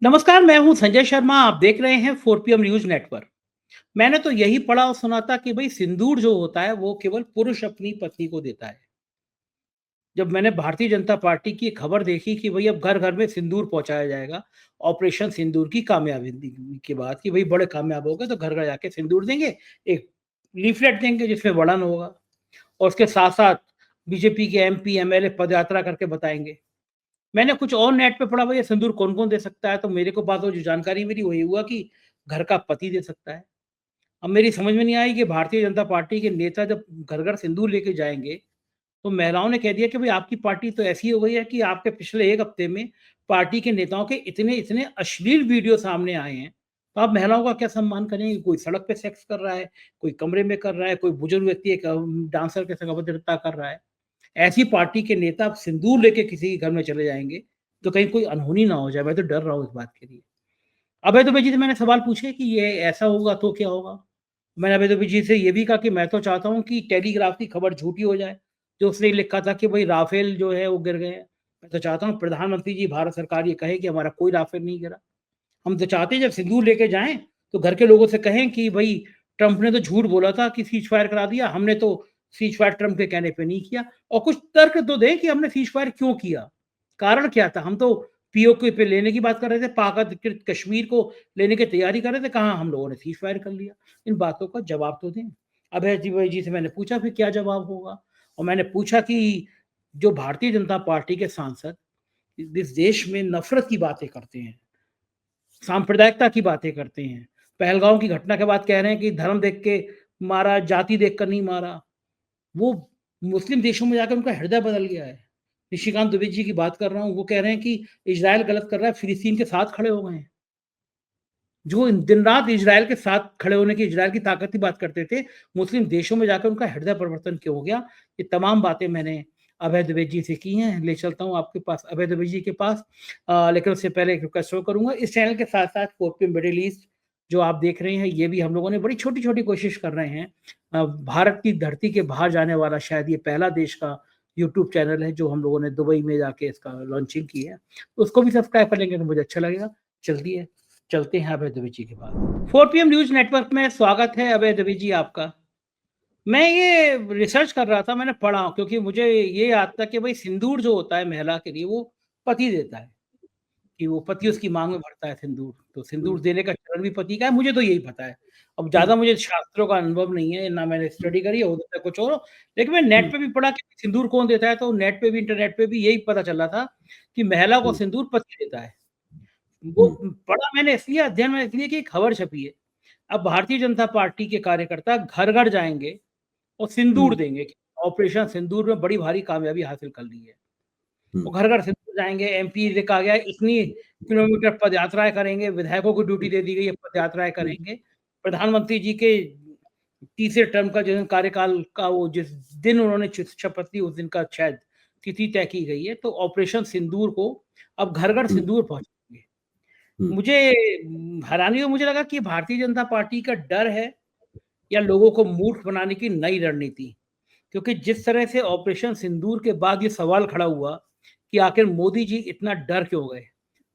नमस्कार, मैं हूँ संजय शर्मा। आप देख रहे हैं 4 पीएम न्यूज़ नेटवर्क। मैंने तो यही पढ़ा और सुना था कि भई सिंदूर जो होता है वो केवल पुरुष अपनी पत्नी को देता है। जब मैंने भारतीय जनता पार्टी की खबर देखी कि भई अब घर-घर में सिंदूर पहुँचाया जाएगा, ऑपरेशन सिंदूर की कामयाबी के बाद कि भई बड़े कामयाब हो गए तो घर-घर जाके सिंदूर देंगे, एक लीफलेट देंगे जिसमें वर्णन होगा और उसके साथ-साथ बीजेपी के एमपी, एमएलए पदयात्रा करके बताएँगे। मैंने कुछ और नेट पे पढ़ा भई ये सिंदूर कौन-कौन दे सकता है, तो मेरे को पास वो जो जानकारी मिली वही हुआ कि घर का पति दे सकता है। अब मेरी समझ में नहीं आई कि भारतीय जनता पार्टी के नेता जब घर-घर सिंदूर लेके जाएँगे, तो महिलाओं ने कह दिया कि भई आपकी पार्टी तो ऐसी हो गई है कि आपके पिछले 1 हफ्ते में पार्टी के नेताओं के इतने-इतने अश्लील वीडियो सामने आए हैं, तो आप महिलाओं का क्या सम्मान करेंगे? कोई सड़क पे सेक्स कर रहा है, कोई कमरे में कर रहा है, कोई बुजुर्ग व्यक्ति एक डांसर के संग अभद्रता कर रहा है। ऐसी पार्टी के नेता अब सिंदूर लेके किसी के घर में चले जाएँगे, तो कहीं कोई अनहोनी ना हो जाए, मैं तो डर रहा हूँ इस बात के लिए। अभय दुबे जी से मैंने सवाल पूछे कि ये ऐसा होगा तो क्या होगा? मैंने अभय दुबे जी से ये भी कहा कि मैं तो चाहता हूँ कि टेलीग्राफ की खबर झूठी हो जाए, जो उसने लिखा था कि भई राफेल जो है वो गिर गए हैं। मैं तो चाहता हूँ प्रधानमंत्री जी भारत सरकार ये कहे कि हमारा कोई राफेल नहीं गिरा। हम तो चाहते हैं जब सिंदूर लेके जाएँ, तो घर के लोगों से कहें कि भई ट्रंप ने तो झूठ बोला था कि सीज़ फायर करा दिया, हमने तो सीज़ फायर ट्रंप के कहने पे नहीं किया और कुछ तर्क तो दें कि हमने सीज़ फायर क्यों किया? कारण क्या था? हम तो पीओके पे लेने की बात कर रहे थे, पाक अधिकृत कश्मीर को लेने की तैयारी कर रहे थे, कहाँ हम लोगों ने सीज़ फायर कर लिया? इन बातों का जवाब तो दें। अभय द्विवेदी जी से मैंने पूछा फिर क्या जवाब होगा? और मैंने पूछा कि जो भारतीय जनता पार्टी के सांसद इस देश में नफ़रत की बातें करते हैं, सांप्रदायिकता की बातें करते हैं। पहलगाँव की घटना के बाद कह रहे हैं कि धर्म देख के मारा, जाति देखकर नहीं मारा। वो मुस्लिम देशों में जाकर उनका हृदय बदल गया है। निशिकांत दुबे जी की बात कर रहा हूँ, वो कह रहे हैं कि इज़राइल गलत कर रहा है, फिलिस्तीन के साथ खड़े हो गए हैं। जो दिन-रात इज़राइल के साथ खड़े होने की, इज़राइल की ताकत की बात करते थे, मुस्लिम देशों में जाकर उनका हृदय परिवर्तन क्यों हो गया? ये तमाम बातें मैंने अभय द्विवेदी जी से की हैं। ले चलता हूँ आपके पास अभय द्विवेदी जी के पास लेकिन उससे पहले एक रिक्वेस्ट और करूँगा। इस चैनल के साथ-साथ फोर्थ मिडल ईस्ट जो आप देख रहे हैं, ये भी हम लोगों ने बड़ी छोटी-छोटी कोशिश कर रहे हैं। भारत की धरती के बाहर जाने वाला शायद ये पहला देश का यूट्यूब चैनल है, जो हम लोगों ने दुबई में जाके इसका लॉन्चिंग की है। उसको भी सब्सक्राइब कर लेंगे तो मुझे अच्छा लगेगा। चलती है चलते हैं अभय दुबे जी के पास। 4 पीएम न्यूज़ नेटवर्क में स्वागत है अभय दुबे जी आपका। मैं ये रिसर्च कर रहा था, मैंने पढ़ा क्योंकि मुझे ये याद था कि भई सिंदूर जो होता है महिला के लिए वो पति देता है, कि वो पति हुँ, उसकी माँग में भरता है सिंदूर, तो हुँ, सिंदूर देने का चरण भी पति का है, मुझे तो यही पता है। अब हुँ, ज़्यादा मुझे शास्त्रों का अनुभव नहीं है, ना मैंने हुँ, स्टडी करी है, हो सकता है कुछ और हो, लेकिन मैं नेट हुँ, पे भी पढ़ा कि सिंदूर कौन देता है, तो नेट पे भी इंटरनेट पे भी यही पता चला था कि महिला को हुँ, सिंदूर पति देता है। वो हुँ, पढ़ा मैंने इसलिए अध्ययन में इसलिए कि खबर छपी है। अब भारतीय जनता पार्टी के कार्यकर्ता घर-घर जाएँगे और सिंदूर हुँ, देंगे। ऑपरेशन सिंदूर में बड़ी भारी कामयाबी हासिल कर ली है। हुँ, वो घर-घर सिंदूर जाएँगे, एमपी लिखा गया है इतनी किलोमीटर पदयात्राएँ करेंगे, विधायकों को ड्यूटी दे दी गई है पदयात्राएँ हुँ, करेंगे। प्रधानमंत्री जी के तीसरे टर्म का जिस दिन कार्यकाल का वो जिस दिन उन्होंने शपथ ली उस दिन का शायद तिथि तय की गई है, तो ऑपरेशन सिंदूर को अब घर-घर हुँ, सिंदूर पहुँचाएँगे। हुँ, मुझे हैरानी हुई मुझे लगा कि भारतीय जनता पार्टी का डर है या लोगों को मूर्ख बनाने की नई रणनीति। क्योंकि जिस तरह से ऑपरेशन सिंदूर के बाद ये सवाल खड़ा हुआ कि आखिर मोदी जी इतना डर क्यों गए?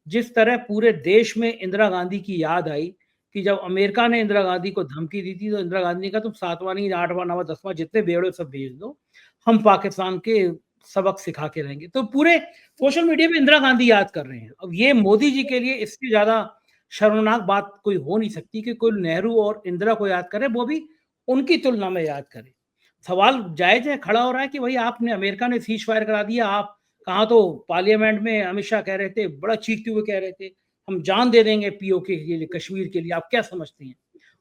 जिस तरह पूरे देश में इंदिरा गांधी की याद आई कि जब अमेरिका ने इंदिरा गांधी को धमकी दी थी, तो इंदिरा गांधी ने कहा तुम 7वां नहीं 8वां 9वां 10वां जितने बेड़े सब भेज दो, हम पाकिस्तान के सबक सिखा के रहेंगे। तो पूरे सोशल मीडिया पे इंदिरा गांधी याद कर रहे हैं। अब ये मोदी जी के लिए इससे ज़्यादा शर्मनाक बात कोई हो नहीं सकती कि कोई नेहरू और इंदिरा को याद करे, वो भी उनकी तुलना में याद करे। सवाल जायज़ है, खड़ा हो रहा है कि भई आपने अमेरिका ने सीज़ फायर करा दिया, आप कहाँ तो पार्लियामेंट में अमित शाह कह रहे थे, बड़ा चीखते हुए कह रहे थे, हम जान दे देंगे पीओके के लिए, कश्मीर के लिए, आप क्या समझते हैं?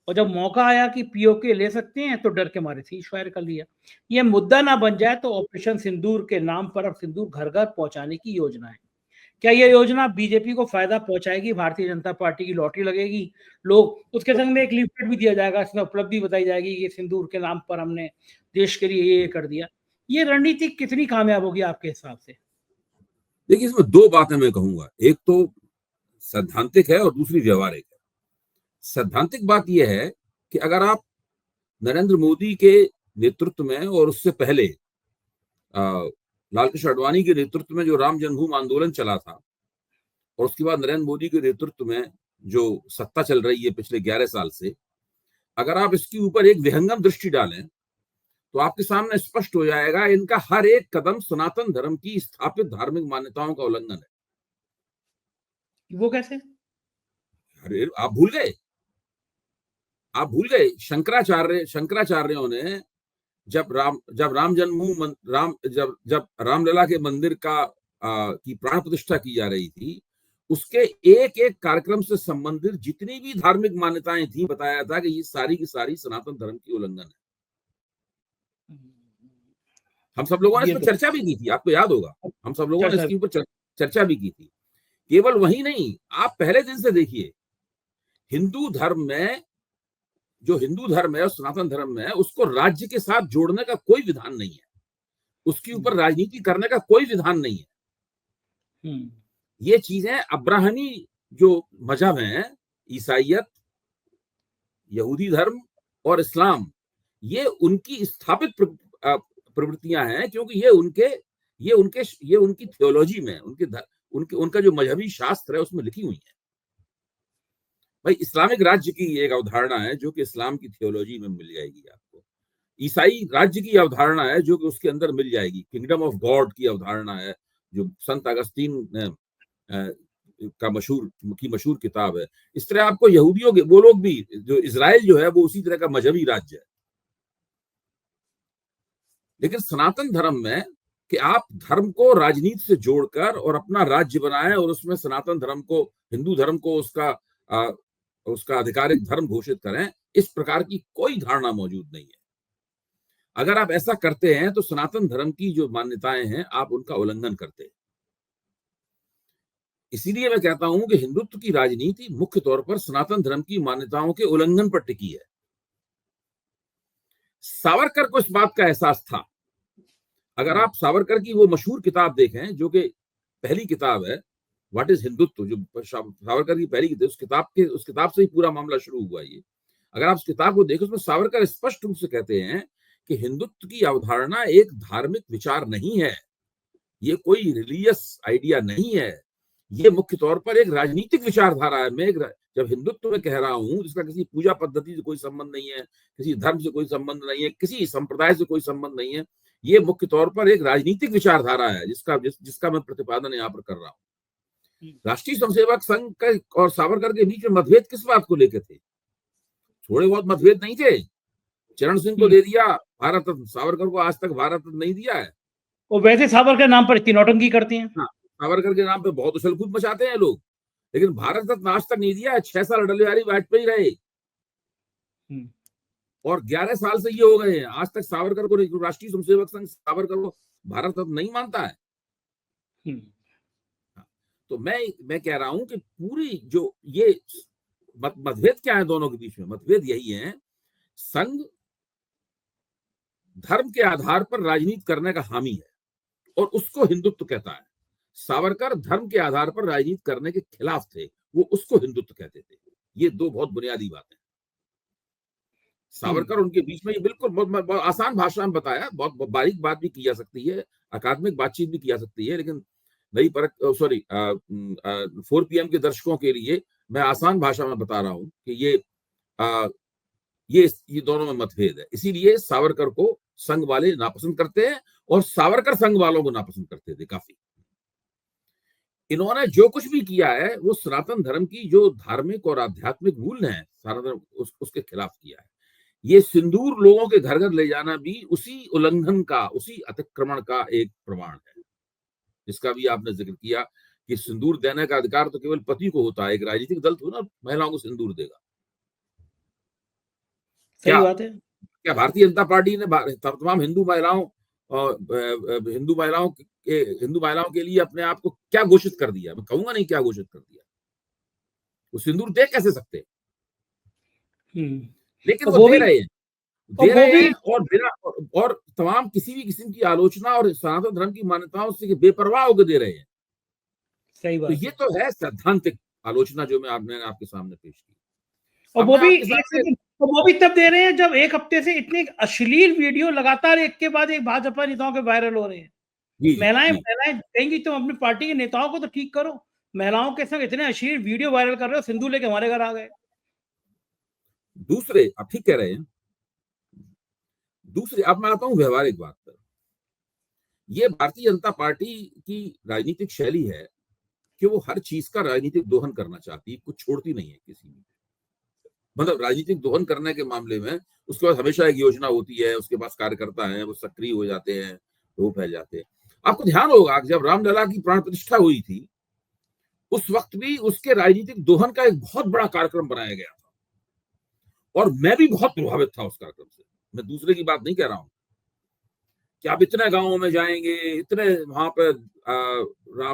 और जब मौका आया कि पीओके ले सकते हैं, तो डर के मारे सीज़ फायर कर लिया। ये मुद्दा ना बन जाए तो ऑपरेशन सिंदूर के नाम पर अब सिंदूर घर-घर पहुँचाने की योजना है। क्या ये योजना बीजेपी को फ़ायदा पहुँचाएगी? भारतीय जनता पार्टी की लॉटरी लगेगी? लोग उसके संग में एक लीफलेट भी दिया जाएगा, इसमें उपलब्धि बताई जाएगी, ये सिंदूर के नाम पर हमने देश के लिए ये कर दिया। ये रणनीति कितनी कामयाब होगी आपके हिसाब से? देखिए, इसमें 2 बातें मैं कहूँगा। एक तो सैद्धांतिक है और दूसरी व्यावहारिक है। सैद्धांतिक बात ये है कि अगर आप नरेंद्र मोदी के नेतृत्व में और उससे पहले अ, लाल कृष्ण आडवाणी के नेतृत्व में जो राम जन्मभूमि आंदोलन चला था और उसके बाद नरेंद्र मोदी के नेतृत्व में जो सत्ता चल रही है पिछले 11 साल से, अगर आप इसके ऊपर एक विहंगम दृष्टि डालें तो आपके सामने स्पष्ट हो जाएगा इनका हर एक कदम सनातन धर्म की स्थापित धार्मिक मान्यताओं का उल्लंघन है। वो कैसे? अरे आप भूल गए शंकराचार्यों ने जब रामलला के मंदिर की प्राण प्रतिष्ठा की जा रही थी, उसके एक एक कार्यक्रम से संबंधित जितनी भी धार्मिक मान्यताएं थी, बताया था कि ये सारी की सारी सनातन धर्म की उल्लंघन है। हम सब लोगों ने इस पर चर्चा भी की थी, आपको याद होगा, हम सब लोगों ने इसके ऊपर चर्चा भी की थी। केवल वही नहीं, आप पहले दिन से देखिए, हिंदू धर्म में जो हिंदू धर्म है और सनातन धर्म में है, उसको राज्य के साथ जोड़ने का कोई विधान नहीं है, उसके ऊपर राजनीति करने का कोई विधान नहीं है। ये चीजें अब्राहमी जो मजहब हैं, ईसाइयत, यहूदी धर्म और इस्लाम, ये उनकी स्थापित प्रवृत्तियां हैं, क्योंकि ये उनकी थियोलॉजी में, उनका जो मजहबी शास्त्र है उसमें लिखी हुई है। भाई इस्लामिक राज्य की एक अवधारणा है जो कि इस्लाम की थियोलॉजी में मिल जाएगी आपको। ईसाई राज्य की अवधारणा है जो कि उसके अंदर मिल जाएगी। किंगडम ऑफ गॉड की अवधारणा है जो संत अगस्तीन का मशहूर किताब है। इस तरह आपको यहूदियों के, वो लोग भी, जो इजराइल जो है वो उसी तरह का मजहबी राज्य है। लेकिन सनातन धर्म में कि आप धर्म को राजनीति से जोड़कर और अपना राज्य बनाएं और उसमें सनातन धर्म को, हिंदू धर्म को उसका आधिकारिक धर्म घोषित करें, इस प्रकार की कोई धारणा मौजूद नहीं है। अगर आप ऐसा करते हैं तो सनातन धर्म की जो मान्यताएं हैं आप उनका उल्लंघन करते हैं। इसीलिए मैं कहता हूं कि हिंदुत्व की राजनीति मुख्य तौर पर सनातन धर्म की मान्यताओं के उल्लंघन पर टिकी है। सावरकर को इस बात का एहसास था। अगर आप सावरकर की वो मशहूर किताब देखें जो कि पहली किताब है, व्हाट इज हिंदुत्व, जो सावरकर की पहली किताब, उस किताब से ही पूरा मामला शुरू हुआ। ये अगर आप उस किताब को देखें, उसमें सावरकर स्पष्ट रूप से कहते हैं कि हिंदुत्व की अवधारणा एक धार्मिक विचार नहीं है, ये कोई रिलीजियस आइडिया नहीं है, ये मुख्य तौर पर एक राजनीतिक विचारधारा है। मैं जब हिंदुत्व में कह रहा हूं जिसका किसी पूजा पद्धति से कोई संबंध नहीं है, किसी धर्म से कोई संबंध नहीं है, किसी संप्रदाय से कोई संबंध नहीं है, ये मुख्य तौर पर एक राजनीतिक विचारधारा है जिसका मैं प्रतिपादन यहाँ पर कर रहा हूँ। राष्ट्रीय स्वयंसेवक संघ का और सावरकर के बीच में मतभेद किस बात को लेकर थे? थोड़े बहुत मतभेद नहीं थे। चरण सिंह को दे दिया भारत रत्न, सावरकर को आज तक भारत रत्न नहीं दिया है। वो वैसे सावरकर नाम पर इतनी नौटंकी करते हैं। हाँ, सावरकर के नाम पे बहुत उछल कूद मचाते हैं लोग, लेकिन भारत रत्न आज तक नहीं दिया है। 6 साल अटल बिहारी वाजपेयी रहे और 11 साल से ये हो गए हैं, आज तक सावरकर को, राष्ट्रीय स्वयंसेवक संघ सावरकर को भारत रत्न नहीं मानता है। तो मैं कह रहा हूं कि पूरी जो ये मतभेद क्या है दोनों के बीच में, मतभेद यही है, संघ धर्म के आधार पर राजनीति करने का हामी है और उसको हिंदुत्व कहता है। सावरकर धर्म के आधार पर राजनीति करने के खिलाफ थे, वो उसको हिंदुत्व कहते थे। ये दो बहुत बुनियादी बातें। सावरकर उनके बीच में ये बिल्कुल बहुत आसान भाषा में बताया, बहुत बारीक बात भी की जा सकती है, अकादमिक बातचीत भी की जा सकती है, लेकिन नई परख 4 PM के दर्शकों के लिए मैं आसान भाषा में बता रहा हूं कि ये दोनों में मतभेद है। इसीलिए सावरकर को संघ वाले नापसंद करते हैं और सावरकर संघ वालों को नापसंद करते थे काफी। इन्होंने जो कुछ भी किया है वो सनातन धर्म की जो धार्मिक और आध्यात्मिक मूल्य हैं, सनातन उसके खिलाफ किया है। ये सिंदूर लोगों के घर घर ले जाना भी उसी उल्लंघन का, उसी अतिक्रमण का एक प्रमाण है, जिसका भी आपने जिक्र किया कि सिंदूर देने का अधिकार तो केवल पति को होता है। एक राजनीतिक दल तो ना महिलाओं को सिंदूर देगा। सही बात है। क्या भारतीय जनता पार्टी ने तमाम हिंदू महिलाओं के लिए अपने आप को क्या घोषित कर दिया? मैं कहूंगा नहीं क्या घोषित कर दिया, वो सिंदूर दे कैसे सकते? लेकिन वो दे रहे हैं और बिना और तमाम किसी भी किस्म की आलोचना और सनातन धर्म की मान्यताओं से बेपरवाह होकर दे रहे हैं। सही बात। तो ये तो है सैद्धांतिक आलोचना जो मैंने आपके सामने पेश की। और वो भी तब दे रहे हैं जब एक हफ्ते से इतने अश्लील वीडियो लगातार एक के बाद एक भाजपा नेताओं के वायरल हो रहे हैं। महिलाएं कहेंगी तुम अपनी पार्टी के नेताओं को तो ठीक करो, महिलाओं के संग इतने अश्लील वीडियो वायरल कर रहे हो, सिंदूर लेके हमारे घर आ गए। दूसरे, आप ठीक कह रहे हैं। दूसरे, अब मैं आता हूं व्यवहारिक बात पर। ये भारतीय जनता पार्टी की राजनीतिक शैली है कि वो हर चीज का राजनीतिक दोहन करना चाहती है, कुछ छोड़ती नहीं है किसी में। मतलब राजनीतिक दोहन करने के मामले में उसके पास हमेशा एक योजना होती है, उसके पास कार्यकर्ता है, वो सक्रिय हो जाते हैं, वो फैल जाते हैं। आपको ध्यान होगा कि जब रामलला की प्राण प्रतिष्ठा हुई थी, उस वक्त भी उसके राजनीतिक दोहन का एक बहुत बड़ा कार्यक्रम बनाया गया था, और मैं भी बहुत प्रभावित था उस कार्यक्रम से। मैं दूसरे की बात नहीं कह रहा हूं कि आप इतने गांवों में जाएंगे, इतने वहां पर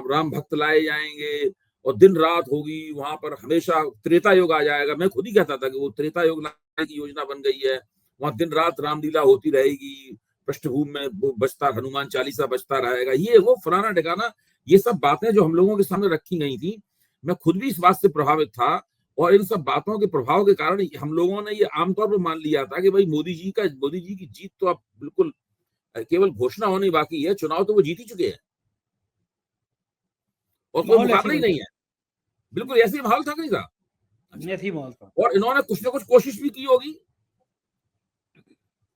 राम भक्त लाए जाएंगे और दिन रात होगी वहां पर, हमेशा त्रेता युग आ जाएगा। मैं खुद ही कहता था कि वो त्रेता युग लाने की योजना बन गई है, वहां दिन रात रामलीला होती रहेगी, पृष्ठभूमि में वो बजता, हनुमान चालीसा बजता रहेगा, ये वो फलाना ठिकाना। ये सब बातें जो हम लोगों के सामने रखी गई थी, मैं खुद भी इस बात से प्रभावित था, और इन सब बातों के प्रभाव के कारण हम लोगों ने ये आमतौर पर मान लिया था कि भाई मोदी जी की जीत तो अब बिल्कुल केवल घोषणा होनी बाकी है, चुनाव तो वो जीत ही चुके हैं और कोई माहौल ऐसी मुकाबला ही बन नहीं है। बिल्कुल ऐसे ही माहौल था, नहीं था? अच्छा, ऐसी माहौल था। और इन्होंने कुछ ना कुछ कोशिश भी की होगी,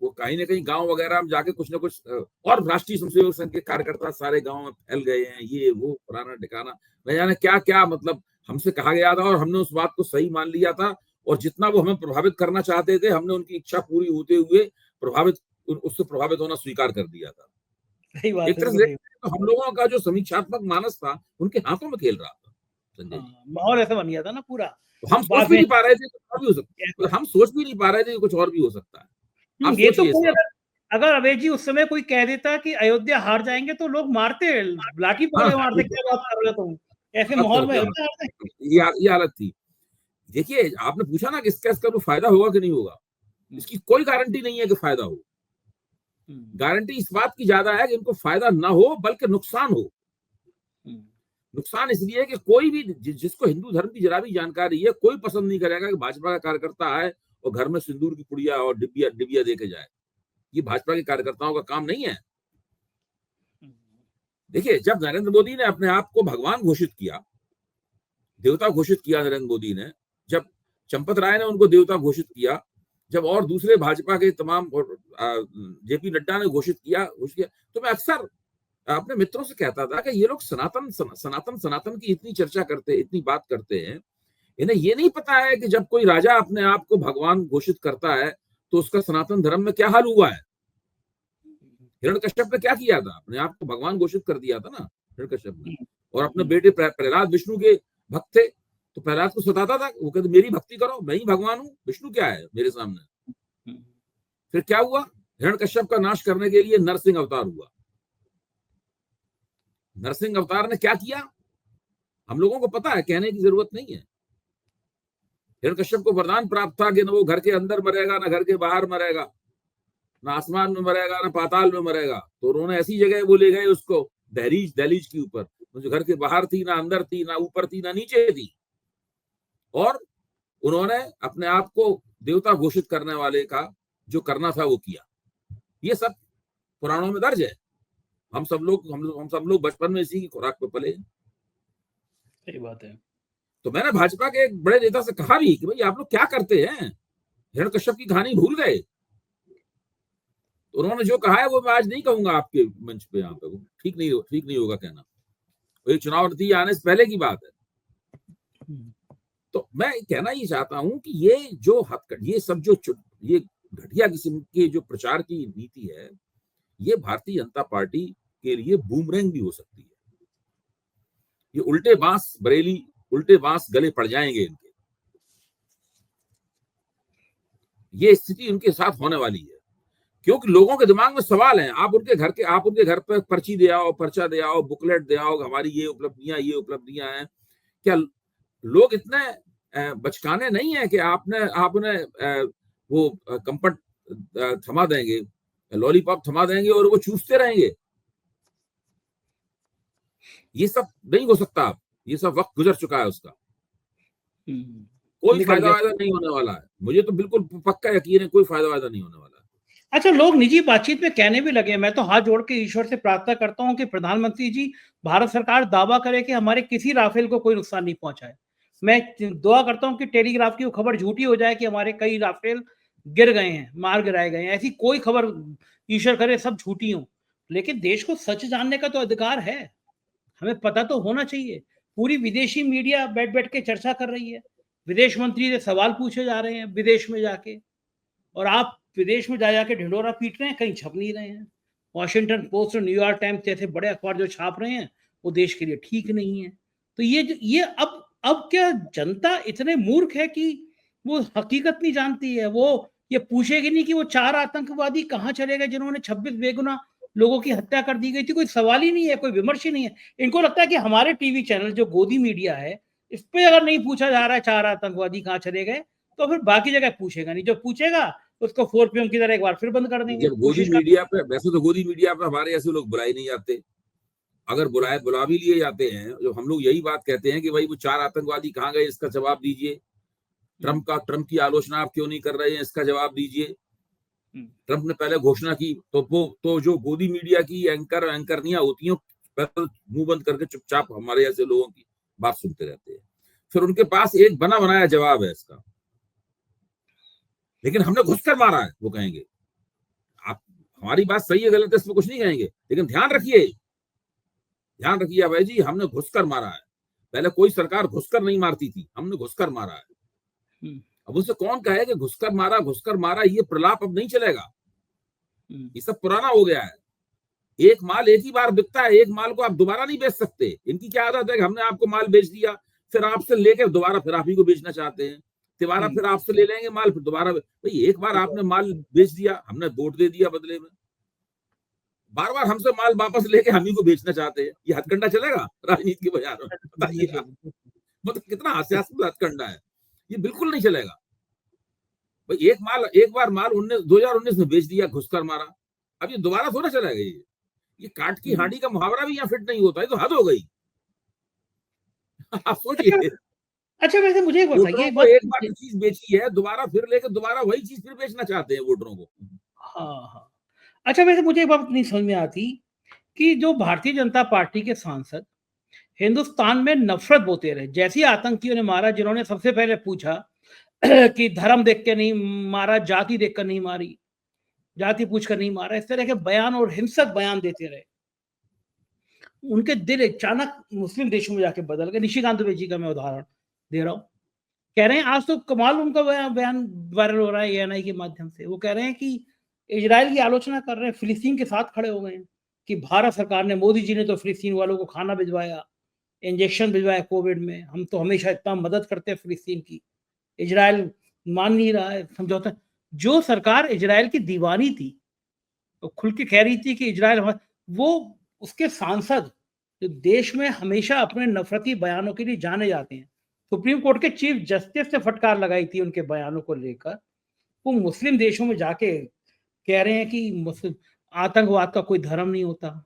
वो कहीं ना कहीं गांव वगैरह में जाके कुछ ना कुछ, और राष्ट्रीय स्वयंसेवक संघ के कार्यकर्ता सारे गांव में फैल गए हैं, ये वो पुराना ठिकाना, न जाने क्या क्या, मतलब हमसे कहा गया था और हमने उस बात को सही मान लिया था, और जितना वो हमें प्रभावित करना चाहते थे, हमने उनकी इच्छा पूरी होते हुए उससे प्रभावित होना स्वीकार कर दिया था। सही बात एक है, तरह बिल्कुल से सही। तो हम लोगों का जो समीक्षात्मक मानस था, उनके हाथों में खेल रहा था संजय जी। हाँ, माहौल ऐसा बन गया था ना पूरा। तो हम सोच बाद भी में नहीं पा रहे थे कुछ और भी हो सकता, मतलब हम सोच भी नहीं पा रहे थे कि कुछ और भी हो सकता है। आप ये तो सोचिए इस कोई, बात। अगर अगर अवैध जी उस समय कोई कह देता कि अयोध्या हार जाएंगे तो लोग मारते, लाठी हाँ, पकड़ के मारते, क्या बात कर रहे हो तुम, ऐसे बात माहौल में करते हैं। अयोध्या हार जाएंगे। ये हालत थी। देखिए, आपने पूछा ना कि इसका कोई फायदा होगा कि नहीं होगा, इसकी कोई गारंटी नहीं है कि फायदा हो। गारंटी इस बात की ज्यादा है कि इनको फायदा ना हो बल्कि नुकसान हो। नुकसान इसलिए है कि कोई भी जिसको हिंदू धर्म की जरा भी जानकारी है, कोई पसंद नहीं करेगा कि भाजपा का कार्यकर्ता आए और घर में सिंदूर की पुड़िया और डिबिया डिबिया दे के जाए। ये भाजपा के कार्यकर्ताओं का काम नहीं है। देखिए, जब नरेंद्र मोदी ने अपने आप को भगवान घोषित किया, देवता घोषित किया नरेंद्र मोदी ने, जब चंपत राय ने उनको देवता घोषित किया, जब और दूसरे भाजपा के तमाम, और जेपी नड्डा ने घोषित किया, तो मैं अक्सर अपने मित्रों से कहता था कि ये लोग सनातन सनातन सनातन की इतनी चर्चा करते, इतनी बात करते हैं, इन्हें ये नहीं पता है कि जब कोई राजा अपने आप को भगवान घोषित करता है तो उसका सनातन धर्म में क्या हाल हुआ है। हिरण्यकश्यप ने क्या किया था, अपने आप को भगवान घोषित कर दिया था ना हिरण्यकश्यप ने, और अपने बेटे प्रहलाद विष्णु के भक्त थे, तो प्रहलाद को सताता था, वो कहते मेरी भक्ति करो, मैं ही भगवान हूं, विष्णु क्या है मेरे सामने। फिर क्या हुआ, हिरण्यकश्यप का नाश करने के लिए नरसिंह अवतार हुआ। नरसिंह अवतार ने क्या किया, हम लोगों को पता है, कहने की जरूरत नहीं है। हिरण्यकश्यप को वरदान प्राप्त था कि न वो घर के अंदर मरेगा, ना घर के बाहर मरेगा, ना आसमान में मरेगा, ना पाताल में मरेगा। तो उन्होंने ऐसी जगह वो ले गए उसको, दहलीज के ऊपर, जो घर के बाहर थी, ना अंदर थी, ना ऊपर थी, ना नीचे थी, और उन्होंने अपने आप को देवता घोषित करने वाले का जो करना था वो किया। ये सब पुराणों में दर्ज है। हम सब लोग बचपन में इसी की खुराक पे पले। सही बात है। तो मैंने भाजपा के एक बड़े नेता से कहा भी कि भाई आप लोग क्या करते हैं, हिरण्यकश्यप की कहानी भूल गए। तो उन्होंने जो कहा है वो मैं आज नहीं कहूंगा आपके मंच पे, यहाँ पे ठीक नहीं होगा कहना, ये चुनाव नतीजा आने से पहले की बात है। तो मैं कहना ये चाहता हूं कि ये जो ये सब जो ये घटिया किस्म के जो प्रचार की नीति है, ये भारतीय जनता पार्टी के लिए बूमरैंग भी हो सकती है। ये उल्टे बांस बरेली, उल्टे बांस गले पड़ जाएंगे इनके, ये स्थिति उनके साथ होने वाली है, क्योंकि लोगों के दिमाग में सवाल है। आप उनके घर पे पर्ची दे आओ, पर्चा दे आओ, बुकलेट दे आओ, हमारी ये उपलब्धियां हैं, क्या लोग इतने बचकाने नहीं है कि आपने वो कंपट थमा देंगे, लॉलीपॉप थमा देंगे और वो चूसते रहेंगे। ये सब नहीं हो सकता, ये सब वक्त गुजर चुका है उसका, कोई फायदा वायदा नहीं होने वाला है। मुझे तो बिल्कुल पक्का यकीन है कोई फायदा वायदा नहीं होने वाला है। अच्छा, लोग निजी बातचीत में कहने भी लगे, मैं तो हाथ जोड़ के ईश्वर से प्रार्थना करता हूँ कि प्रधानमंत्री जी, भारत सरकार दावा करे कि हमारे किसी राफेल को कोई नुकसान नहीं पहुंचा है। मैं दुआ करता हूँ कि टेलीग्राफ की वो खबर झूठी हो जाए कि हमारे कई राफेल गिर गए हैं, मार गिराए गए हैं। ऐसी कोई खबर ईश्वर करे सब झूठी हो। लेकिन देश को सच जानने का तो अधिकार है, हमें पता तो होना चाहिए। पूरी विदेशी मीडिया बैठ बैठ के चर्चा कर रही है, विदेश मंत्री से सवाल पूछे जा रहे हैं विदेश में जाके, और आप विदेश में जा जाके ढिंढोरा पीट रहे हैं, कहीं छप नहीं रहे हैं। वॉशिंगटन पोस्ट और न्यूयॉर्क टाइम्स जैसे बड़े अखबार जो छाप रहे हैं, वो देश के लिए ठीक नहीं है। तो ये अब क्या जनता इतने मूर्ख है कि वो हकीकत नहीं जानती है? वो ये पूछेगी नहीं कि वो 4 आतंकवादी कहाँ चले गए जिन्होंने 26 बेगुनाह लोगों की हत्या कर दी गई थी? कोई सवाल ही नहीं है, कोई विमर्श ही नहीं है। इनको लगता है कि हमारे टीवी चैनल जो गोदी मीडिया है, इस पे अगर नहीं पूछा जा रहा है 4 आतंकवादी कहाँ चले गए, तो फिर बाकी जगह पूछेगा नहीं। जो पूछेगा उसको 4 पीएम की तरह एक बार फिर बंद कर देंगे, जब गोदी कोशिश कर। मीडिया पे, वैसे तो गोदी मीडिया पे हमारे ऐसे लोग बुलाए नहीं जाते, अगर बुला भी लिए जाते हैं, जो हम लोग यही बात कहते हैं कि भाई वो 4 आतंकवादी कहाँ गए, इसका जवाब दीजिए। ट्रंप की आलोचना आप क्यों नहीं कर रहे हैं, इसका जवाब दीजिए। ट्रंप ने पहले घोषणा की तो वो तो जो गोदी मीडिया की एंकरनियां होती हैं, पहले मुंह बंद करके चुपचाप हमारे ऐसे लोगों की बात सुनते रहते हैं। फिर उनके पास एक बना बनाया जवाब है इसका, लेकिन हमने घुसकर मारा है, वो कहेंगे। आप, हमारी बात सही है गलत है इसमें कुछ नहीं कहेंगे, लेकिन ध्यान रखिए भाई जी, हमने घुसकर मारा है। पहले कोई सरकार घुसकर नहीं मारती थी, हमने घुसकर मारा है। अब उनसे कौन कहे कि घुसकर मारा, ये प्रलाप अब नहीं चलेगा, ये सब पुराना हो गया है। एक माल एक ही बार बिकता है, एक माल को आप दोबारा नहीं बेच सकते। इनकी क्या आदत है कि हमने आपको माल बेच दिया, फिर आपसे लेके दोबारा फिर आप ही को बेचना चाहते हैं, दोबारा फिर आपसे ले लेंगे माल, फिर दोबारा। भाई एक बार आपने माल बेच दिया, हमने वोट दे दिया बदले में, बार बार हमसे माल वापस लेके हम ही को बेचना चाहते हैं, ये हथकंडा चलेगा राजनीति के बाजार में? बताइए आप, मतलब कितना हास्यास्पद हथकंडा है, ये बिल्कुल नहीं चलेगा। भाई एक बार माल 2019 में बेच दिया, घुसकर मारा, अब ये दोबारा थोड़ा चलेगा। ये काट की हांडी का मुहावरा भी यहाँ फिट नहीं होता है, तो हद हो गई। आप अच्छा, सोचिए, अच्छा वैसे मुझे एक बताइए, वोटरों एक को बात एक बार पूछिए। जो चीज बेची है, दोबारा फिर लेकर दोबारा वही चीज फिर बेचना चाहते हैं वोटरों को। हाँ, हाँ। अच्छा वैसे मुझे एक बात नहीं समझ में आती कि जो भारतीय जनता पार्टी के सांसद हिंदुस्तान में नफ़रत बोते रहे, जैसे ही आतंकियों ने मारा, जिन्होंने सबसे पहले पूछा कि धर्म देख के नहीं मारा, जाति देखकर नहीं मारी, जाति पूछकर नहीं मारा, इस तरह के बयान और हिंसक बयान देते रहे। उनके दिल अचानक मुस्लिम देशों में जाके बदल गए। निशिकांत दुबे जी का मैं उदाहरण दे रहा हूँ। कह रहे हैं आज तो कमाल उनका बयान वायरल हो रहा है एएनआई के माध्यम से। वो कह रहे हैं कि इजराइल की आलोचना कर रहे हैं, फिलिस्तीन के साथ खड़े हो गए हैं कि भारत सरकार ने, मोदी जी ने तो फिलिस्तीन वालों को खाना भिजवाया, इंजेक्शन भिजवाया कोविड में, हम तो हमेशा इतना मदद करते हैं फिलिस्तीन की, इजराइल मान नहीं रहा है समझौता। जो सरकार इजराइल की दीवानी थी, तो खुल के कह रही थी कि इजराइल, वो उसके सांसद जो देश में हमेशा अपने नफरती बयानों के लिए जाने जाते हैं, सुप्रीम कोर्ट के चीफ जस्टिस ने फटकार लगाई थी उनके बयानों को लेकर, वो मुस्लिम देशों में जाके कह रहे हैं कि मुस्लिम आतंकवाद का कोई धर्म नहीं होता,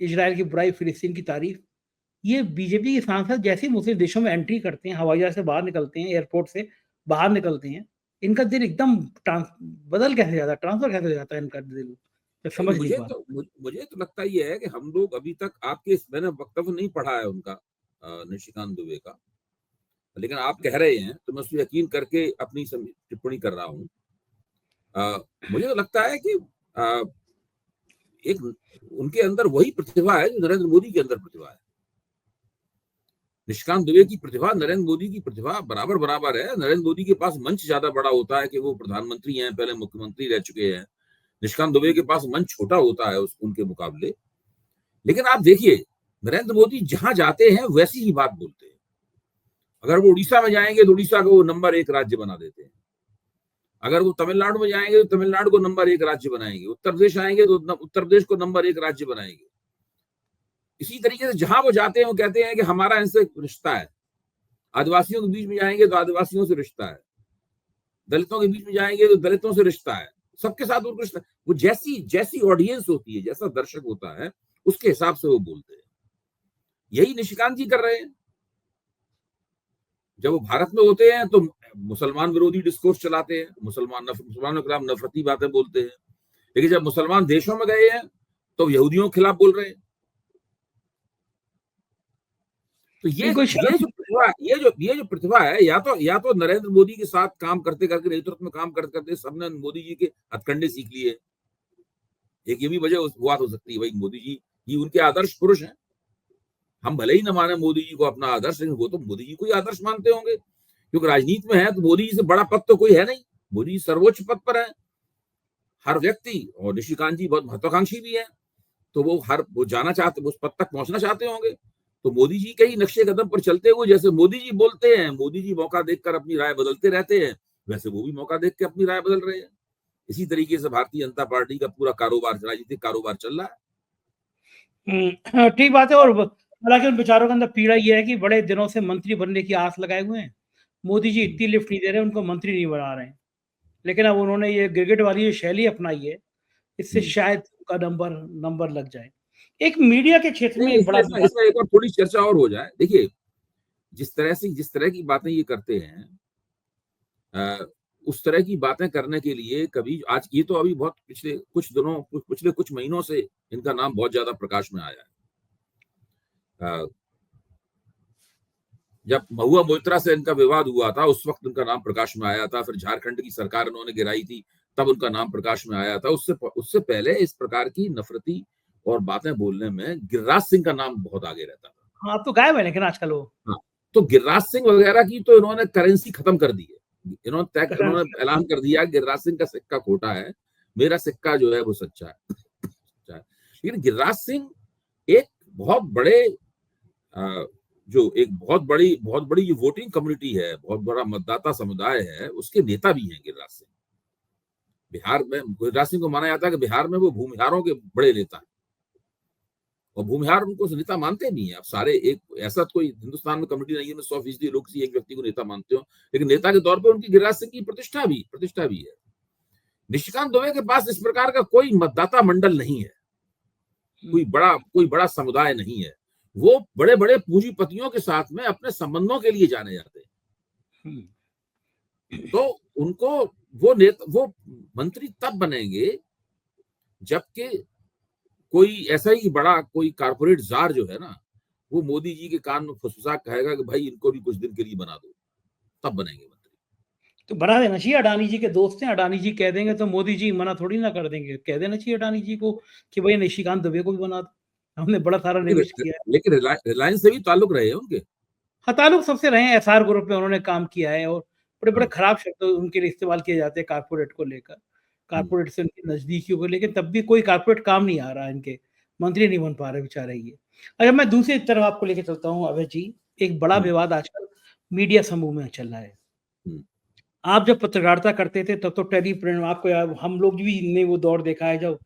इजराइल की बुराई, फिलिस्तीन की तारीफ। ये बीजेपी के सांसद जैसे ही मुस्लिम देशों में एंट्री करते हैं, हवाई जहाज से बाहर निकलते हैं, एयरपोर्ट से बाहर निकलते हैं, इनका दिल एकदम बदल कैसे जाता है, ट्रांसफर कैसे हो जाता है इनका दिल, मैं नहीं, समझ नहीं पा रहा। मुझे तो लगता ये है कि हम लोग अभी तक आपके मैंने वक्तव्य नहीं पढ़ा है उनका, निशिकांत दुबे का, लेकिन आप कह रहे हैं तो मैं उस पर यकीन करके अपनी टिप्पणी कर रहा हूँ। मुझे तो लगता है कि एक उनके अंदर वही प्रतिभा है जो नरेंद्र मोदी के अंदर प्रतिभा है। निशिकांत दुबे की प्रतिभा नरेंद्र मोदी की प्रतिभा बराबर बराबर है। नरेंद्र मोदी के पास मंच ज्यादा बड़ा होता है कि वो प्रधानमंत्री हैं, पहले मुख्यमंत्री रह चुके हैं। निशिकांत दुबे के पास मंच छोटा होता है उनके मुकाबले। लेकिन आप देखिए, नरेंद्र मोदी जहां जाते हैं वैसी ही बात बोलते हैं। अगर वो उड़ीसा में जाएंगे तो उड़ीसा को वो नंबर 1 राज्य बना देते हैं। अगर वो तमिलनाडु में जाएंगे तो तमिलनाडु को नंबर 1 राज्य बनाएंगे। उत्तर प्रदेश आएंगे तो उत्तर प्रदेश को नंबर 1 राज्य बनाएंगे। इसी तरीके से जहां वो जाते हैं वो कहते हैं कि हमारा इनसे रिश्ता है। आदिवासियों के बीच में जाएंगे तो आदिवासियों से रिश्ता है, दलितों के बीच में जाएंगे तो दलितों से रिश्ता है, सबके साथ उनको रिश्ता। वो जैसी जैसी ऑडियंस होती है, जैसा दर्शक होता है, उसके हिसाब से वो बोलते हैं। यही निशिकांत जी कर रहे हैं। जब वो भारत में होते हैं तो मुसलमान विरोधी डिस्कोर्स चलाते हैं, मुसलमानों के खिलाफ नफरती बातें बोलते हैं। लेकिन जब मुसलमान देशों में गए हैं तो यहूदियों के खिलाफ बोल रहे हैं। तो ये जो प्रतिभा है, या तो नरेंद्र मोदी के साथ काम करते करके, नेतृत्व में काम करते करते सबने मोदी जी के हथकंडे सीख लिए। एक ये भी वजह हुआ हो सकती है, भाई मोदी जी ही उनके आदर्श पुरुष हैं। हम भले ही न माने मोदी जी को अपना आदर्श, लेकिन वो तो मोदी जी को ही आदर्श मानते होंगे, क्योंकि राजनीति में है तो मोदी जी से बड़ा पद तो कोई है नहीं। मोदी जी सर्वोच्च पद पर है हर व्यक्ति, और निशिकांत जी बहुत महत्वाकांक्षी भी है, तो वो जाना चाहते, उस पद तक पहुंचना चाहते होंगे। तो मोदी जी के ही नक्शे कदम पर चलते हुए, जैसे मोदी जी बोलते हैं, मोदी जी मौका देखकर अपनी राय बदलते रहते हैं, वैसे वो भी मौका देख के अपनी राय बदल रहे हैं। इसी तरीके से भारतीय जनता पार्टी का पूरा कारोबार, राजनीतिक कारोबार चल रहा है। ठीक बात है। और हालांकि उन बेचारों के अंदर पीड़ा ये है कि बड़े दिनों से मंत्री बनने की आस लगाए हुए हैं, मोदी जी इतनी लिफ्ट नहीं दे रहे, उनको मंत्री नहीं बना रहे हैं। लेकिन अब उन्होंने ये गिरगिट वाली जो शैली अपनाई है, इससे शायद उनका नंबर लग जाए। एक मीडिया के क्षेत्र में एक बड़ा इसमें एक और थोड़ी चर्चा और हो जाए। देखिए, जिस तरह की बातें ये करते हैं, उस तरह की बातें करने के लिए कभी, आज ये तो अभी बहुत पिछले कुछ महीनों से इनका नाम बहुत ज्यादा प्रकाश में आया है। जब महुआ मोइत्रा से इनका विवाद हुआ था, उस वक्त उनका नाम प्रकाश में आया था। फिर झारखंड की सरकार उन्होंने गिराई थी, तब उनका नाम प्रकाश में आया था। उससे पहले इस प्रकार की नफरती और बातें बोलने में गिरिराज सिंह का नाम बहुत आगे रहता था। हाँ, अब तो गायब है लेकिन आजकल वो। हाँ, तो गिरिराज सिंह वगैरह की तो इन्होंने करेंसी खत्म कर दी है। इन्होंने ऐलान कर दिया गिरिराज सिंह का सिक्का खोटा है, मेरा सिक्का जो है वो सच्चा है। लेकिन गिरिराज सिंह एक बहुत बड़े, जो एक बहुत बड़ी जो वोटिंग कम्युनिटी है, बहुत बड़ा मतदाता समुदाय है, उसके नेता भी हैं गिरिराज सिंह। बिहार में गिरिराज सिंह को माना जाता है कि बिहार में वो भूमिहारों के बड़े नेता हैं, और भूमिहार उनको नेता मानते नहीं है। अब सारे, एक ऐसा कोई हिंदुस्तान में कम्युनिटी नहीं है 100% लोग किसी एक व्यक्ति को नेता मानते हो, लेकिन नेता के तौर पर उनकी गिरिराज सिंह की प्रतिष्ठा भी है। निशिकांत दुबे के पास इस प्रकार का कोई मतदाता मंडल नहीं है, कोई बड़ा समुदाय नहीं है। वो बड़े बड़े पूंजीपतियों के साथ में अपने संबंधों के लिए जाने जाते हैं। तो उनको वो मंत्री तब बनेंगे जबकि कोई ऐसा ही बड़ा कोई कारपोरेट जार जो है ना, वो मोदी जी के कान में फुसफुसा कहेगा कि भाई इनको भी कुछ दिन के लिए बना दो, तब बनेंगे मंत्री। तो बना देना चाहिए। अडानी जी के दोस्त हैं, अडानी जी कह देंगे तो मोदी जी मना थोड़ी ना कर देंगे। कह देना चाहिए अडानी जी को कि भाई निशिकांत दुबे को भी बना दो, हमने बड़ा सारा निवेश किया है। लेकिन रिलायंस से भी ताल्लुक रहे हैं उनके। हाँ, ताल्लुक सबसे रहे हैं। एसआर ग्रुप में उन्होंने काम किया है, और बड़े खराब शब्द उनके लिए इस्तेमाल किए जाते हैं कारपोरेट को लेकर, कारपोरेट से उनकी नजदीकियों को। लेकिन तब भी कोई कारपोरेट काम नहीं आ रहा, इनके मंत्री नहीं बन पा रहे बेचारे ये। अच्छा, मैं दूसरी तरफ आपको लेके चलता हूँ अभय जी। एक बड़ा विवाद आजकल मीडिया समूह में चल रहा है। आप जब पत्रकारिता करते थे तब तो टेलीप्रिंट, आपको हम लोग भी ने वो दौर देखा है जब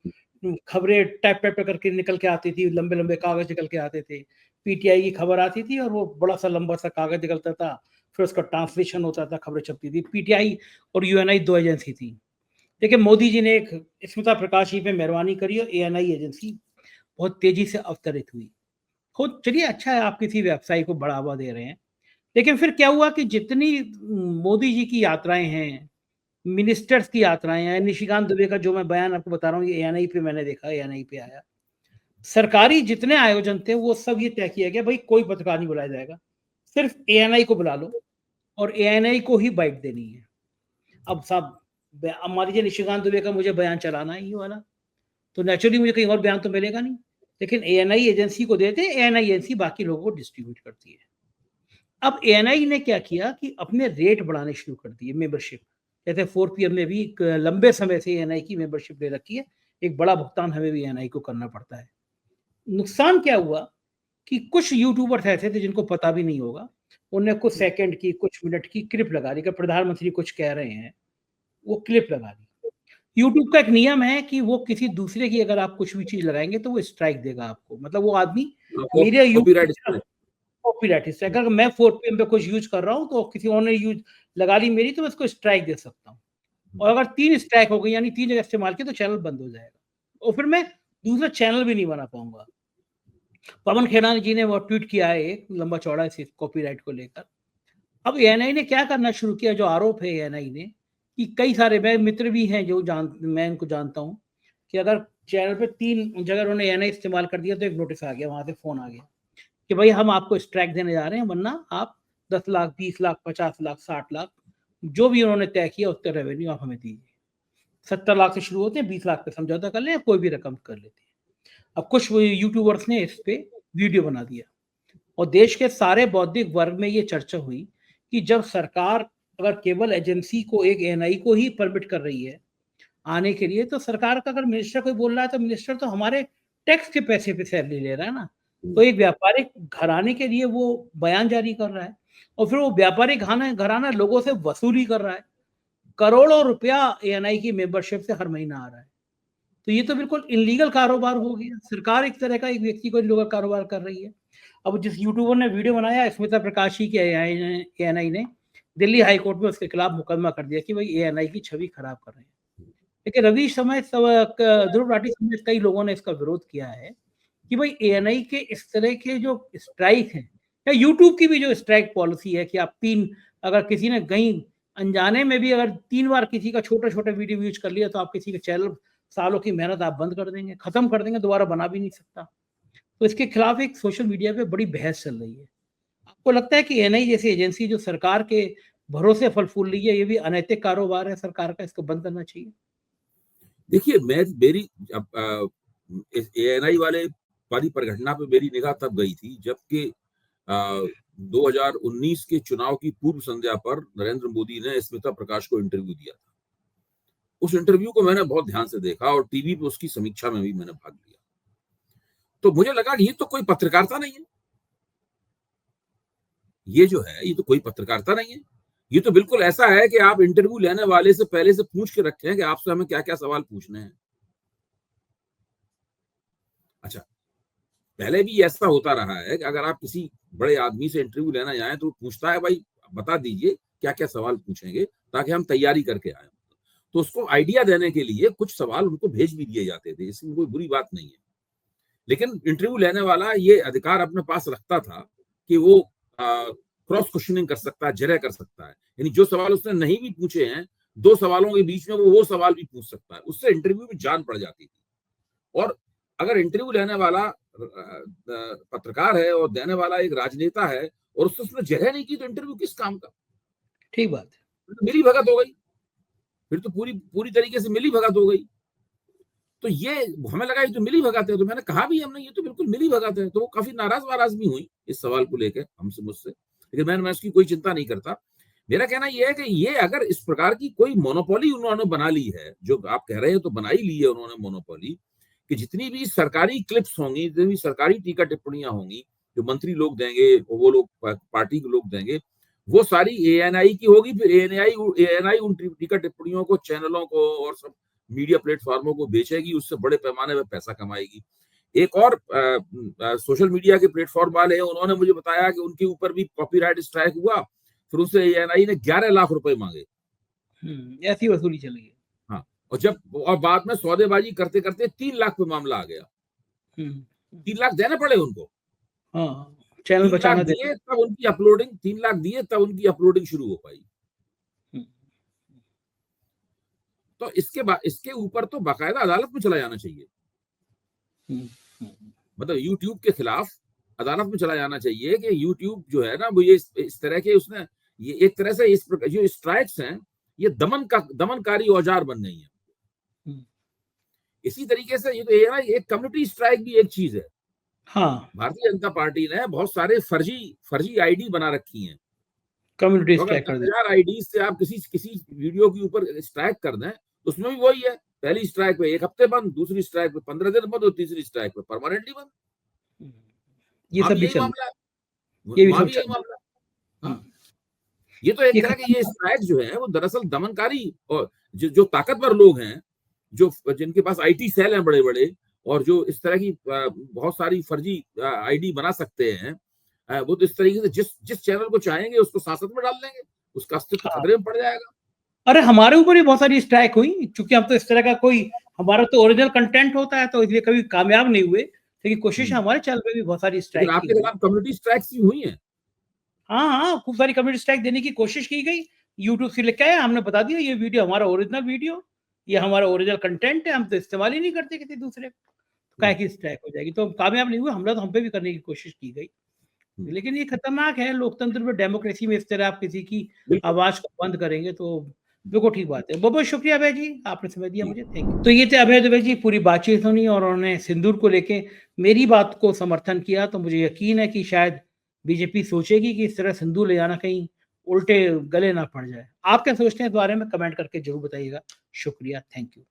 खबरें टाइप करके निकल के आती थी, लंबे लंबे कागज निकल के आते थे। पीटीआई की खबर आती थी और वो बड़ा सा लंबा सा कागज निकलता था, फिर उसका ट्रांसलेशन होता था, खबरें छपती थी। पीटीआई और यूएनआई 2 एजेंसी थी। लेकिन मोदी जी ने एक स्मिता प्रकाश जी पे मेहरबानी करी और एएनआई एजेंसी बहुत तेजी से अवतरित हुई। चलिए, अच्छा है, आप किसी व्यवसाय को बढ़ावा दे रहे हैं। लेकिन फिर क्या हुआ कि जितनी मोदी जी की यात्राएं हैं, मिनिस्टर्स की यात्राएं हैं, निशिकांत दुबे का जो मैं बयान आपको बता रहा हूँ, ये एएनआई पे मैंने देखा, एएनआई पे आया। सरकारी जितने आयोजन थे वो सब ये तय किया गया, भाई कोई पत्रकार नहीं बुलाया जाएगा, सिर्फ एएनआई को बुला लो और एएनआई को ही बाइट देनी है। अब साहब, अब मान लीजिए निशिकांत दुबे का मुझे बयान चलाना है ये वाला, तो नेचुरली मुझे कहीं और बयान तो मिलेगा नहीं, लेकिन एएनआई एजेंसी को देते हैं, एएनआई एजेंसी बाकी लोगों को डिस्ट्रीब्यूट करती है। अब एएनआई ने क्या किया कि अपने रेट बढ़ाने शुरू कर दिए, मेंबरशिप। जैसे 4PM ने भी एक लंबे समय से एएनआई की मेंबरशिप ले रखी है, एक बड़ा भुगतान हमें भी एएनआई को करना पड़ता है। नुकसान क्या हुआ कि कुछ यूट्यूबर्स ऐसे थे जिनको पता भी नहीं होगा, उन्होंने कुछ सेकंड की, कुछ मिनट की क्लिप लगा दी कि प्रधानमंत्री कुछ कह रहे हैं, वो क्लिप लगा दी। यूट्यूब का एक नियम है कि वो किसी दूसरे की अगर आप कुछ भी चीज लगाएंगे तो वो स्ट्राइक देगा आपको। मतलब वो आदमी मेरे कॉपीराइट स्ट्राइक, अगर मैं 4PM पे कुछ यूज कर रहा हूँ तो किसी और ने यूज लगा ली मेरी, तो मैं उसको स्ट्राइक दे सकता हूँ। और अगर 3 स्ट्राइक हो गई, यानी 3 जगह इस्तेमाल किया, तो चैनल बंद हो जाएगा और फिर मैं दूसरा चैनल भी नहीं बना पाऊंगा। पवन खेड़ानी जी ने वो ट्वीट किया है एक लंबा चौड़ा इस कॉपीराइट को लेकर। अब एएनआई ने क्या करना शुरू किया, जो आरोप है एएनआई ने, कि कई सारे मेरे मित्र भी हैं जो मैं इनको जानता हूँ, कि अगर चैनल पे 3 जगह उन्होंने एएनआई इस्तेमाल कर दिया तो एक नोटिस आ गया, वहां से फोन आ गया कि भाई हम आपको स्ट्राइक देने जा रहे हैं, वरना आप 10 लाख, 20 लाख, 50 लाख, 60 लाख, जो भी उन्होंने तय किया उसका रेवेन्यू आप हमें दीजिए। 70 लाख से शुरू होते हैं, 20 लाख पे समझौता कर लें, कोई भी रकम कर लेते हैं। अब कुछ यूट्यूबर्स ने इस पे वीडियो बना दिया और देश के सारे बौद्धिक वर्ग में ये चर्चा हुई कि जब सरकार अगर केबल एजेंसी को, एक एएनआई को ही परमिट कर रही है आने के लिए, तो सरकार का अगर मिनिस्टर कोई बोल रहा है तो मिनिस्टर तो हमारे टैक्स के पैसे पे सैलरी ले रहा है ना। तो एक व्यापारिक घराने के लिए वो बयान जारी कर रहा है और फिर वो व्यापारिक घराना लोगों से वसूली कर रहा है। करोड़ों रुपया एएनआई की मेंबरशिप से हर महीना आ रहा है। तो ये तो बिल्कुल इलीगल कारोबार हो गया। सरकार एक तरह का एक व्यक्ति को इलीगल कारोबार कर रही है। अब जिस यूट्यूबर ने वीडियो बनाया, स्मिता प्रकाशी के एएनआई ने दिल्ली हाई कोर्ट में उसके खिलाफ मुकदमा कर दिया कि भाई एएनआई की छवि खराब कर रहे हैं। लेकिन रवीश समेत, ध्रुव राठी समेत कई लोगों ने इसका विरोध किया है कि भाई एएनआई के इस तरह के जो स्ट्राइक हैं, या यूट्यूब की भी जो स्ट्राइक पॉलिसी है कि आप 3, अगर किसी ने कहीं अनजाने में भी अगर 3 बार किसी का छोटा-छोटा वीडियो यूज़ कर लिया तो आप किसी के चैनल, सालों की मेहनत आप बंद कर देंगे, खत्म कर देंगे, दोबारा बना भी नहीं सकता। तो इसके खिलाफ एक सोशल मीडिया पे बड़ी बहस चल रही है। आपको लगता है कि एएनआई जैसी एजेंसी जो सरकार के भरोसे फल फूल रही है, ये भी अनैतिक कारोबार है सरकार का, इसको बंद करना चाहिए? देखिए, मैं मेरी इस एएनआई वाली परिघटना पे मेरी निगाह तब गई थी जबकि 2019 के चुनाव की पूर्व संध्या पर नरेंद्र मोदी ने स्मिता प्रकाश को इंटरव्यू दिया था। उस इंटरव्यू को मैंने बहुत ध्यान से देखा और टीवी पे उसकी समीक्षा में भी मैंने भाग लिया। तो मुझे लगा कि ये तो कोई पत्रकारिता नहीं है। ये जो है, ये तो कोई पत्रकारिता नहीं है। ये तो बिल्कुल ऐसा है कि आप इंटरव्यू लेने वाले से पहले से पूछ के रखे हैं कि आपसे हमें क्या-क्या सवाल पूछने हैं। अच्छा, पहले भी ऐसा होता रहा है कि अगर आप किसी बड़े आदमी से इंटरव्यू लेना जाएँ तो पूछता है, भाई बता दीजिए क्या-क्या सवाल पूछेंगे ताकि हम तैयारी करके आएँ। तो उसको आइडिया देने के लिए कुछ सवाल उनको भेज भी दिए जाते थे, इसमें कोई बुरी बात नहीं है। लेकिन इंटरव्यू लेने वाला ये अधिकार अपने पास रखता था कि वो क्रॉस क्वेश्चनिंग कर सकता है, जिरह कर सकता है। यानी जो सवाल उसने नहीं भी पूछे हैं, 2 सवालों के बीच में वो सवाल भी पूछ सकता है। उससे इंटरव्यू में जान पड़ जाती थी। और अगर इंटरव्यू लेने वाला पत्रकार है और देने वाला एक राजनेता है और उससे उसने जिरह नहीं की तो इंटरव्यू किस काम का? ठीक बात है। फिर तो मिली भगत हो गई। फिर तो पूरी पूरी तरीके से मिली भगत हो गई। तो ये हमें लगा ये तो मिली भगत है, तो मैंने कहा भी हमने ये तो बिल्कुल मिली भगत है। तो वो काफी नाराज-वाराज भी हुई इस सवाल को लेके हमसे, मुझसे। लेकिन मैं उसकी कोई चिंता नहीं करता। मेरा कहना ये है कि ये अगर इस प्रकार की कोई मोनोपोली उन्होंने बना ली है, जो आप कह रहे हैं तो बना ही ली है उन्होंने मोनोपोली, कि जितनी भी सरकारी क्लिप्स होंगी, जितनी भी सरकारी टीका-टिप्पणियां होंगी, जो मंत्री लोग देंगे, वो लोग पार्टी के लोग देंगे, वो सारी एएनआई की होगी। फिर एएनआई उन टीका-टिप्पणियों को, चैनलों को और सब मीडिया प्लेटफॉर्मों को बेचेगी, उससे बड़े पैमाने पे पैसा कमाएगी। एक और सोशल मीडिया के प्लेटफॉर्म वाले हैं, उन्होंने मुझे बताया कि उनके ऊपर भी कॉपीराइट स्ट्राइक हुआ, फिर उससे एएनआई ने 11 लाख रुपए मांगे। ऐसी वसूली चली है। हाँ, और बाद में सौदेबाजी करते करते 3 लाख पे मामला आ गया। 3 लाख देने पड़े उनको। हाँ, चैनल 3 लाख बचाना देते। दिए तब उनकी अपलोडिंग, 3 लाख दिए तब उनकी अपलोडिंग शुरू हो पाई। तो इसके ऊपर तो बाकायदा अदालत में चला जाना चाहिए। मतलब यूट्यूब के खिलाफ अदालत में चला जाना चाहिए कि यूट्यूब जो है ना, वो ये इस तरह के उसने, ये एक तरह से इस जो स्ट्राइक्स हैं, ये दमनकारी औजार बन गई हैं। इसी तरीके से ये तो ये ना, एक कम्युनिटी स्ट्राइक भी एक चीज है। हाँ, भारतीय जनता पार्टी ने बहुत सारे फर्जी आईडी बना रखी हैं। कम्युनिटी तो अगर स्ट्राइक कर देते। 10,000 आईडी से आप किसी वीडियो के ऊपर स्ट्राइक कर दें, तो उसमें भी वही है, पहली स्ट्राइक पे 1 हफ्ते बंद, दूसरी स्ट्राइक पे 15 दिन बंद और तीसरी स्ट्राइक पे परमानेंटली बंद। ये सब भी यही चल मामला है, ये भी वहां सब भी यही चल मामला है। हाँ, ये तो एक ये तरह के ये खत्म। स्ट्राइक जो है वो दरअसल दमनकारी, और जो ताकतवर लोग हैं, जो जिनके पास आईटी सेल हैं बड़े बड़े, और जो इस तरह की बहुत सारी फर्जी आईडी बना सकते हैं, वो तो इस तरीके से जिस चैनल को चाहेंगे उसको सांसद में डाल देंगे, उसका अस्तित्व हाँ। खतरे में पड़ जाएगा। अरे हमारे ऊपर भी बहुत सारी स्ट्राइक हुई, क्योंकि हम तो इस तरह का कोई, हमारा तो ओरिजिनल कंटेंट होता है, तो इसलिए कभी कामयाब नहीं हुए, लेकिन कोशिश हमारे चैनल पे भी बहुत सारी लेकिन स्ट्राइक की आपके हुई। खिलाफ कम्युनिटी स्ट्राइक्स भी हुई हैं। हाँ, हाँ, खूब सारी कम्युनिटी स्ट्राइक देने की कोशिश की गई। यूट्यूब से लेके आए, हमने बता दिया ये वीडियो हमारा ओरिजिनल वीडियो, ये हमारा ओरिजिनल कंटेंट है, हम तो इस्तेमाल ही नहीं करते किसी दूसरे का, काहे की स्ट्राइक हो जाएगी। तो कामयाब नहीं हुए, हमला तो हम पे भी करने की कोशिश की गई। लेकिन ये खतरनाक है लोकतंत्र में, डेमोक्रेसी में इस तरह आप किसी की बिल्कुल। आवाज़ को बंद करेंगे तो बिल्कुल ठीक बात है। बहुत-बहुत शुक्रिया अभय जी, आपने समय दिया जी। मुझे, थैंक यू। तो ये थे अभय दुबे जी, पूरी बातचीत सुनी और उन्होंने सिंदूर को लेके मेरी बात को समर्थन किया, तो मुझे यकीन है कि शायद बीजेपी सोचेगी कि इस तरह सिंदूर ले जाना कहीं उल्टे गले ना पड़ जाए। आप क्या सोचते हैं इस बारे में कमेंट करके ज़रूर बताइएगा। शुक्रिया, थैंक यू।